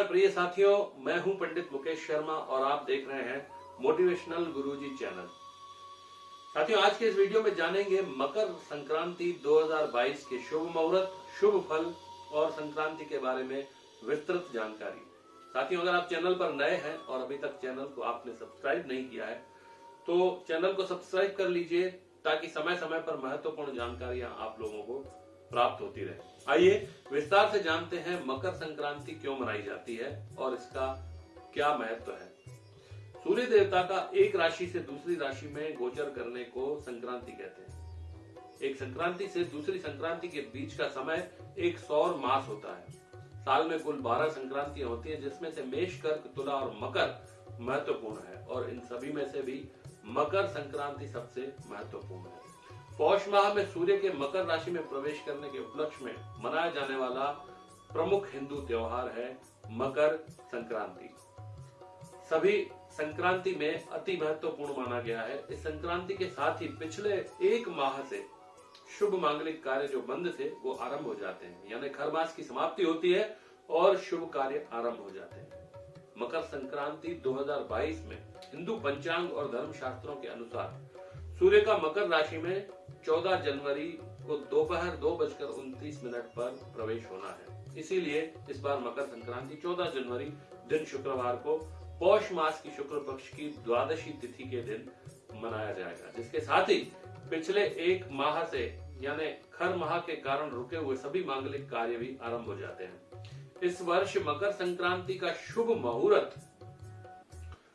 प्रिय साथियों, मैं हूं पंडित मुकेश शर्मा और आप देख रहे हैं मोटिवेशनल गुरुजी चैनल। साथियों, आज के इस वीडियो में जानेंगे मकर संक्रांति 2022 के शुभ मुहूर्त, शुभ फल और संक्रांति के बारे में विस्तृत जानकारी। साथियों, अगर आप चैनल पर नए हैं और अभी तक चैनल को आपने सब्सक्राइब नहीं किया है तो चैनल को सब्सक्राइब कर लीजिए ताकि समय समय पर महत्वपूर्ण जानकारियां आप लोगों को प्राप्त होती रहे। आइए विस्तार से जानते हैं मकर संक्रांति क्यों मनाई जाती है और इसका क्या महत्व है। सूर्य देवता का एक राशि से दूसरी राशि में गोचर करने को संक्रांति कहते हैं। एक संक्रांति से दूसरी संक्रांति के बीच का समय एक सौर मास होता है। साल में कुल 12 संक्रांतियां होती है, जिसमें से मेष, कर्क, तुला और मकर महत्वपूर्ण है और इन सभी में से भी मकर संक्रांति सबसे महत्वपूर्ण है। पौष माह में सूर्य के मकर राशि में प्रवेश करने के उपलक्ष्य में मनाया जाने वाला प्रमुख हिंदू त्योहार है मकर संक्रांति। सभी संक्रांति में अति महत्वपूर्ण माना गया है। इस संक्रांति के साथ ही पिछले एक माह से शुभ मांगलिक कार्य जो बंद थे वो आरंभ हो जाते हैं, यानी खर मास की समाप्ति होती है और शुभ कार्य आरंभ हो जाते हैं। मकर संक्रांति 2022 में हिंदू पंचांग और धर्म शास्त्रों के अनुसार सूर्य का मकर राशि में 14 जनवरी को दोपहर 2:29 पर प्रवेश होना है। इसीलिए इस बार मकर संक्रांति 14 जनवरी दिन शुक्रवार को पौष मास की शुक्ल पक्ष की द्वादशी तिथि के दिन मनाया जाएगा, जिसके साथ ही पिछले एक माह से यानी खर माह के कारण रुके हुए सभी मांगलिक कार्य भी आरंभ हो जाते हैं। इस वर्ष मकर संक्रांति का शुभ मुहूर्त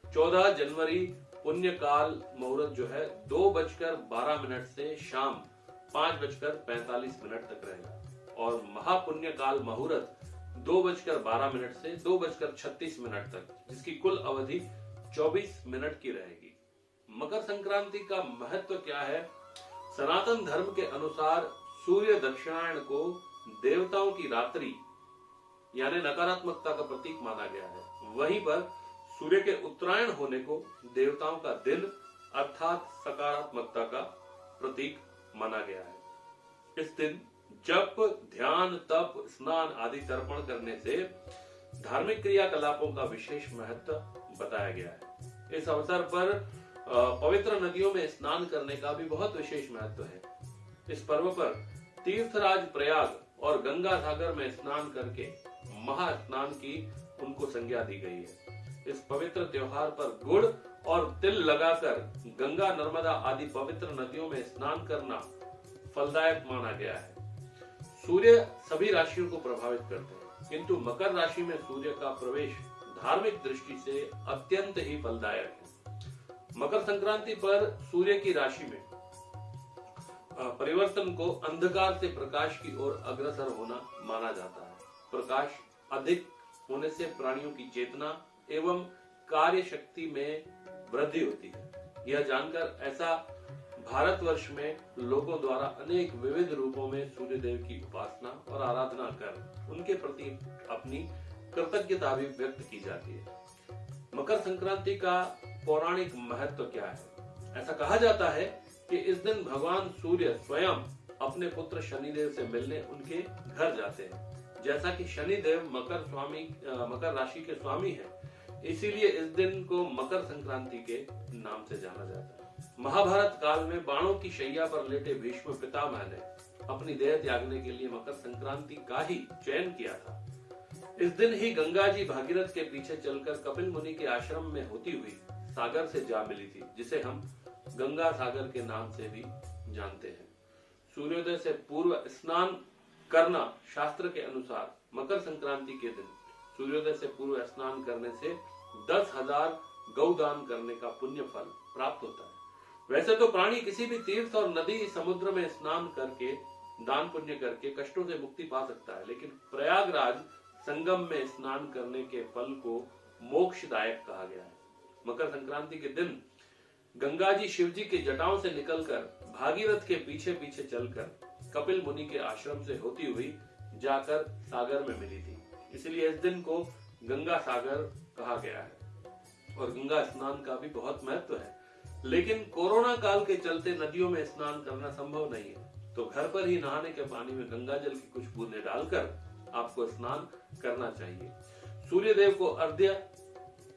14 जनवरी पुण्य काल मुहूर्त जो है 2:12 से शाम 5:45 तक रहेगा और महापुण्य काल मुहूर्त 2:12 से 2:36 तक, जिसकी कुल अवधि 24 मिनट की रहेगी। मकर संक्रांति का महत्व क्या है? सनातन धर्म के अनुसार सूर्य दक्षिणायन को देवताओं की रात्रि यानी नकारात्मकता का प्रतीक माना गया है। वहीं पर सूर्य के उत्तरायण होने को देवताओं का दिन अर्थात सकारात्मकता का प्रतीक माना गया है। इस दिन जप, ध्यान, तप, स्नान आदि तर्पण करने से धार्मिक क्रियाकलापों का विशेष महत्व बताया गया है। इस अवसर पर पवित्र नदियों में स्नान करने का भी बहुत विशेष महत्व है। इस पर्व पर तीर्थराज प्रयाग और गंगा सागर में स्नान करके महास्नान की उनको संज्ञा दी गई है। इस पवित्र त्योहार पर गुड़ और तिल लगाकर गंगा, नर्मदा आदि पवित्र नदियों में स्नान करना फलदायक माना गया है। सूर्य सभी राशियों को प्रभावित करते हैं, किंतु मकर राशि में सूर्य का प्रवेश धार्मिक दृष्टि से अत्यंत ही फलदायक है। मकर संक्रांति पर सूर्य की राशि में परिवर्तन को अंधकार से प्रकाश की ओर अग्रसर होना माना जाता है। प्रकाश अधिक होने से प्राणियों की चेतना एवं कार्य शक्ति में वृद्धि होती है। यह जानकर ऐसा भारतवर्ष में लोगों द्वारा अनेक विविध रूपों में सूर्य देव की उपासना और आराधना कर उनके प्रति अपनी कृतज्ञता भी व्यक्त की जाती है। मकर संक्रांति का पौराणिक महत्व क्या है? ऐसा कहा जाता है कि इस दिन भगवान सूर्य स्वयं अपने पुत्र शनिदेव से मिलने उनके घर जाते हैं। जैसा कि शनिदेव मकर राशि के स्वामी है, इसीलिए इस दिन को मकर संक्रांति के नाम से जाना जाता है। महाभारत काल में बाणों की शैया पर लेटे भीष्म पितामह ने अपनी देह त्यागने के लिए मकर संक्रांति का ही चयन किया था। इस दिन ही गंगा जी भागीरथ के पीछे चलकर कपिल मुनि के आश्रम में होती हुई सागर से जा मिली थी, जिसे हम गंगा सागर के नाम से भी जानते हैं। सूर्योदय से पूर्व स्नान करना शास्त्र के अनुसार मकर संक्रांति के दिन सूर्योदय से पूर्व स्नान करने से 10,000 गौदान करने का पुण्य फल प्राप्त होता है। वैसे तो प्राणी किसी भी तीर्थ और नदी, समुद्र में स्नान करके दान पुण्य करके कष्टों से मुक्ति पा सकता है, लेकिन प्रयागराज संगम में स्नान करने के फल को मोक्षदायक कहा गया है। मकर संक्रांति के दिन गंगा जी शिव जी के जटाओं से निकलकर भागीरथ के पीछे पीछे चलकर कपिल मुनि के आश्रम से होती हुई जाकर सागर में मिली थी। इसलिए इस दिन को गंगा सागर कहा गया है और गंगा स्नान का भी बहुत महत्व है। लेकिन कोरोना काल के चलते नदियों में स्नान करना संभव नहीं है, तो घर पर ही नहाने के पानी में गंगा जल की कुछ बूंदें डालकर आपको स्नान करना चाहिए। सूर्य देव को अर्घ्य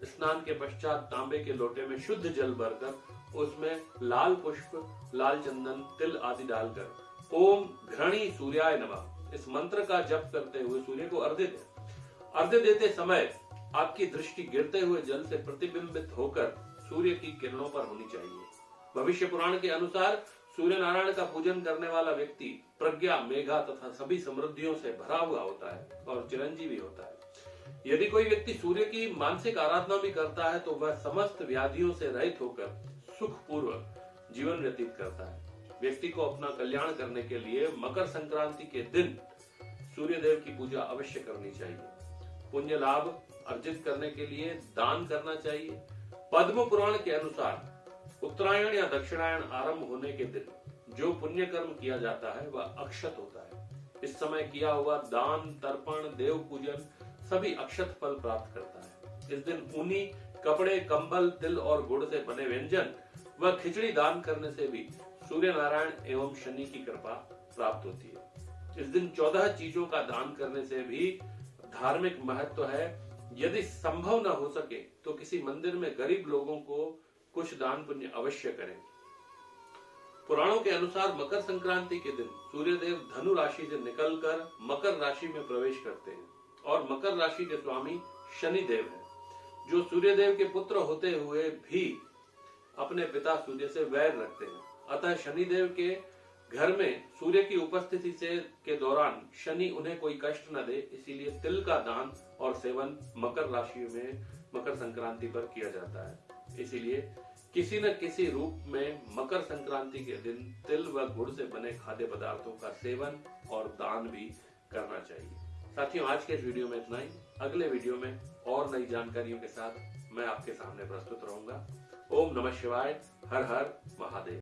स्नान के पश्चात तांबे के लोटे में शुद्ध जल भरकर उसमें लाल पुष्प, लाल चंदन, तिल आदि डालकर ओम घृणी सूर्याय नमः इस मंत्र का जप करते हुए सूर्य को अर्घ्य दें। अर्घ्य देते समय आपकी दृष्टि गिरते हुए जल से प्रतिबिंबित होकर सूर्य की किरणों पर होनी चाहिए। भविष्य पुराण के अनुसार सूर्य नारायण का पूजन करने वाला व्यक्ति प्रज्ञा, मेघा तथा सभी समृद्धियों से भरा हुआ होता है और चिरंजीवी होता है। यदि कोई व्यक्ति सूर्य की मानसिक आराधना भी करता है तो वह समस्त व्याधियों से रहित होकर सुखपूर्वक जीवन व्यतीत करता है। व्यक्ति को अपना कल्याण करने के लिए मकर संक्रांति के दिन सूर्य देव की पूजा अवश्य करनी चाहिए। पुण्य लाभ अर्जित करने के लिए दान करना चाहिए। पद्म पुराण के अनुसार उत्तरायण या दक्षिणायन आरंभ होने के दिन जो पुण्य कर्म किया जाता है वह अक्षत होता है। इस समय किया हुआ दान, तर्पण, देव पूजन सभी अक्षत फल प्राप्त करता है। इस दिन ऊनी कपड़े, कंबल, तिल और गुड़ से बने व्यंजन व खिचड़ी दान करने से भी सूर्य नारायण एवं शनि की कृपा प्राप्त होती है। इस दिन 14 चीजों का दान करने से भी धार्मिक महत्व है। यदि संभव न हो सके तो किसी मंदिर में गरीब लोगों को कुछ दान पुण्य अवश्य करें। पुराणों के अनुसार मकर संक्रांति के दिन सूर्य देव धनु राशि से निकलकर मकर राशि में प्रवेश करते हैं और मकर राशि के स्वामी शनि देव हैं, जो सूर्य देव के पुत्र होते हुए भी अपने पिता सूर्य से वैर रखते हैं। अतः शनि देव के घर में सूर्य की उपस्थिति के दौरान शनि उन्हें कोई कष्ट न दे, इसीलिए तिल का दान और सेवन मकर राशि में मकर संक्रांति पर किया जाता है। इसीलिए किसी न किसी रूप में मकर संक्रांति के दिन तिल व गुड़ से बने खाद्य पदार्थों का सेवन और दान भी करना चाहिए। साथियों, आज के इस वीडियो में इतना ही। अगले वीडियो में और नई जानकारियों के साथ मैं आपके सामने प्रस्तुत रहूंगा। ओम नमः शिवाय। हर हर महादेव।